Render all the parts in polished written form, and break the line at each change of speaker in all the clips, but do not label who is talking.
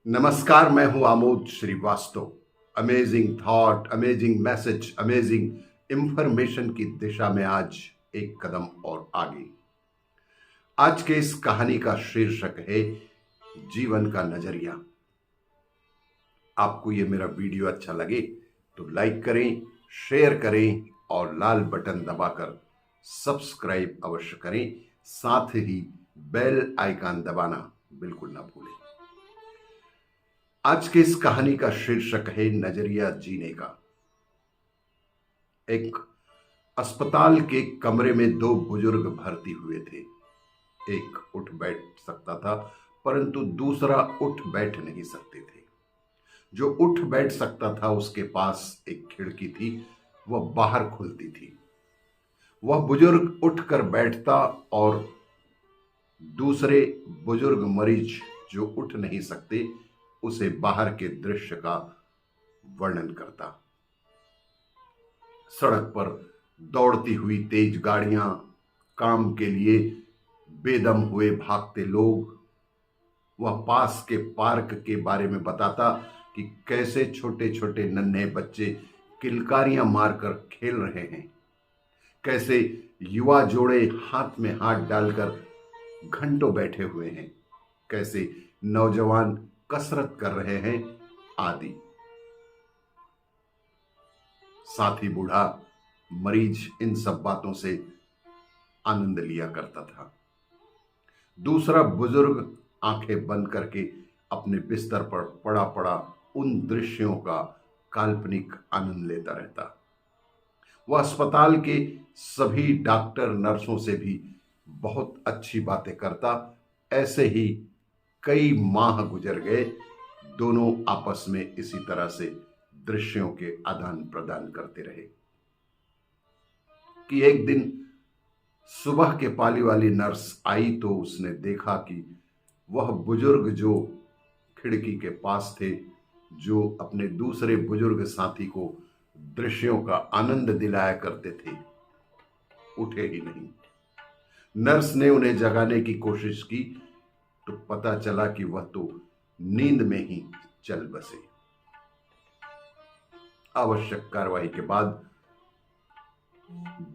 नमस्कार, मैं हूं Amod Shrivastava. Amazing thought, amazing message, amazing information की दिशा में आज एक कदम और आगे। आज के इस कहानी का शीर्षक है जीवन का नजरिया। आपको ये मेरा वीडियो अच्छा लगे तो लाइक करें, शेयर करें और लाल बटन दबाकर सब्सक्राइब अवश्य करें। साथ ही बेल आइकन दबाना बिल्कुल ना भूलें। आज की इस कहानी का शीर्षक है नजरिया जीने का। एक अस्पताल के कमरे में दो बुजुर्ग भर्ती हुए थे। एक उठ बैठ सकता था, परंतु दूसरा उठ बैठ नहीं सकते थे। जो उठ बैठ सकता था उसके पास एक खिड़की थी, वह बाहर खुलती थी। वह बुजुर्ग उठकर बैठता और दूसरे बुजुर्ग मरीज जो उठ नहीं सकते उसे बाहर के दृश्य का वर्णन करता। सड़क पर दौड़ती हुई तेज गाड़ियां, काम के लिए बेदम हुए भागते लोग। वह पास के पार्क के बारे में बताता कि कैसे छोटे छोटे नन्हे बच्चे किलकारियां मारकर खेल रहे हैं, कैसे युवा जोड़े हाथ में हाथ डालकर घंटों बैठे हुए हैं, कैसे नौजवान कसरत कर रहे हैं आदि। साथ ही बूढ़ा मरीज इन सब बातों से आनंद लिया करता था। दूसरा बुजुर्ग आंखें बंद करके अपने बिस्तर पर पड़ा पड़ा उन दृश्यों का काल्पनिक आनंद लेता रहता। वह अस्पताल के सभी डॉक्टर नर्सों से भी बहुत अच्छी बातें करता। ऐसे ही कई माह गुजर गए। दोनों आपस में इसी तरह से दृश्यों के आदान प्रदान करते रहे कि एक दिन सुबह के पाली वाली नर्स आई तो उसने देखा कि वह बुजुर्ग जो खिड़की के पास थे, जो अपने दूसरे बुजुर्ग साथी को दृश्यों का आनंद दिलाया करते थे, उठे ही नहीं। नर्स ने उन्हें जगाने की कोशिश की तो पता चला कि वह तो नींद में ही चल बसे। आवश्यक कार्रवाई के बाद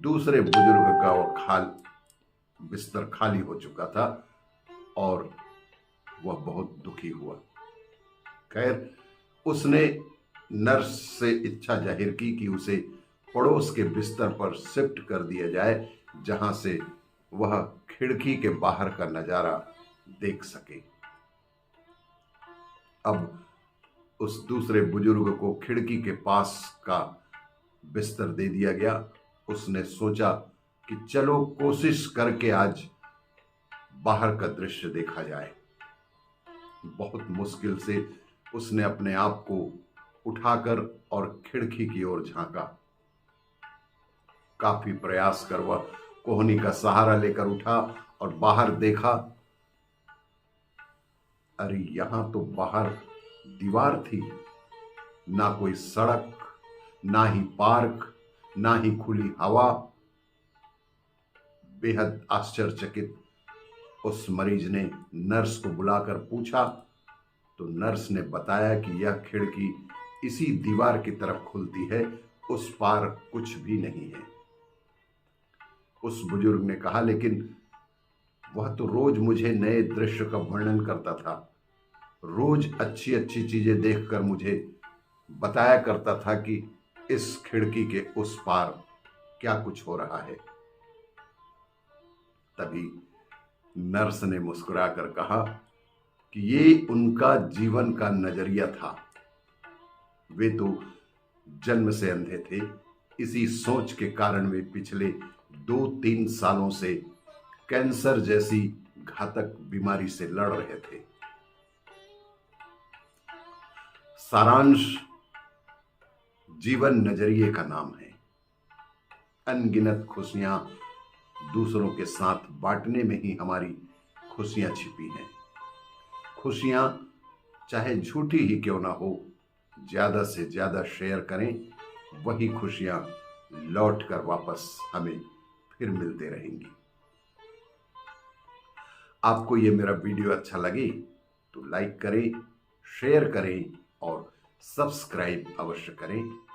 दूसरे बुजुर्ग का वह बिस्तर खाली हो चुका था और वह बहुत दुखी हुआ। खैर, उसने नर्स से इच्छा जाहिर की कि उसे पड़ोस के बिस्तर पर शिफ्ट कर दिया जाए, जहां से वह खिड़की के बाहर का नजारा देख सके। अब उस दूसरे बुजुर्ग को खिड़की के पास का बिस्तर दे दिया गया। उसने सोचा कि चलो कोशिश करके आज बाहर का दृश्य देखा जाए। बहुत मुश्किल से उसने अपने आप को उठाकर और खिड़की की ओर झांका। काफी प्रयास कर वह कोहनी का सहारा लेकर उठा और बाहर देखा। अरे, यहां तो बाहर दीवार थी, ना कोई सड़क, ना ही पार्क, ना ही खुली हवा। बेहद आश्चर्यचकित उस मरीज ने नर्स को बुलाकर पूछा तो नर्स ने बताया कि यह खिड़की इसी दीवार की तरफ खुलती है, उस पार कुछ भी नहीं है। उस बुजुर्ग ने कहा, लेकिन वह तो रोज मुझे नए दृश्य का वर्णन करता था, रोज अच्छी अच्छी चीजें देखकर मुझे बताया करता था कि इस खिड़की के उस पार क्या कुछ हो रहा है। तभी नर्स ने मुस्कुराकर कहा कि ये उनका जीवन का नजरिया था। वे तो जन्म से अंधे थे। इसी सोच के कारण वे पिछले 2-3 सालों से कैंसर जैसी घातक बीमारी से लड़ रहे थे। सारांश जीवन नजरिए का नाम है। अनगिनत खुशियां दूसरों के साथ बांटने में ही हमारी खुशियां छिपी हैं। खुशियां चाहे झूठी ही क्यों ना हो, ज्यादा से ज्यादा शेयर करें, वही खुशियां लौट कर वापस हमें फिर मिलते रहेंगी। आपको ये मेरा वीडियो अच्छा लगे तो लाइक करें, शेयर करें और सब्सक्राइब अवश्य करें।